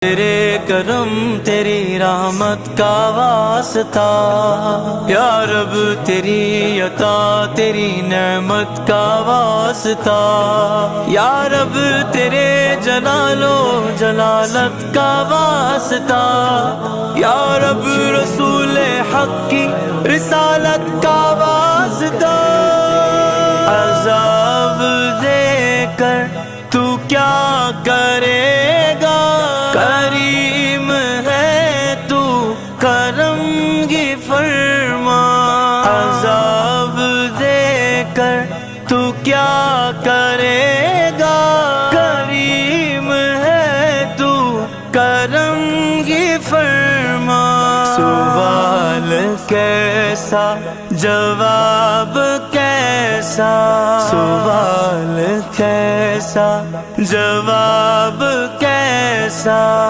تیرے کرم تیری رحمت کا واسطہ، یا رب تیری عطا تیری نعمت کا واسطہ، یا رب تیرے جلال و جلالت کا واسطہ، یا رب رسول حق کی رسالت کا واسطہ۔ عذاب دے کر تو کیا کرے گا، کریم ہے تو کرم کی فرما۔ عذاب دے کر تو کیا کرے گا، کریم ہے تو کرم کی فرما۔ سوال کیسا جواب کیسا، سوال کیسا جواب کیسا۔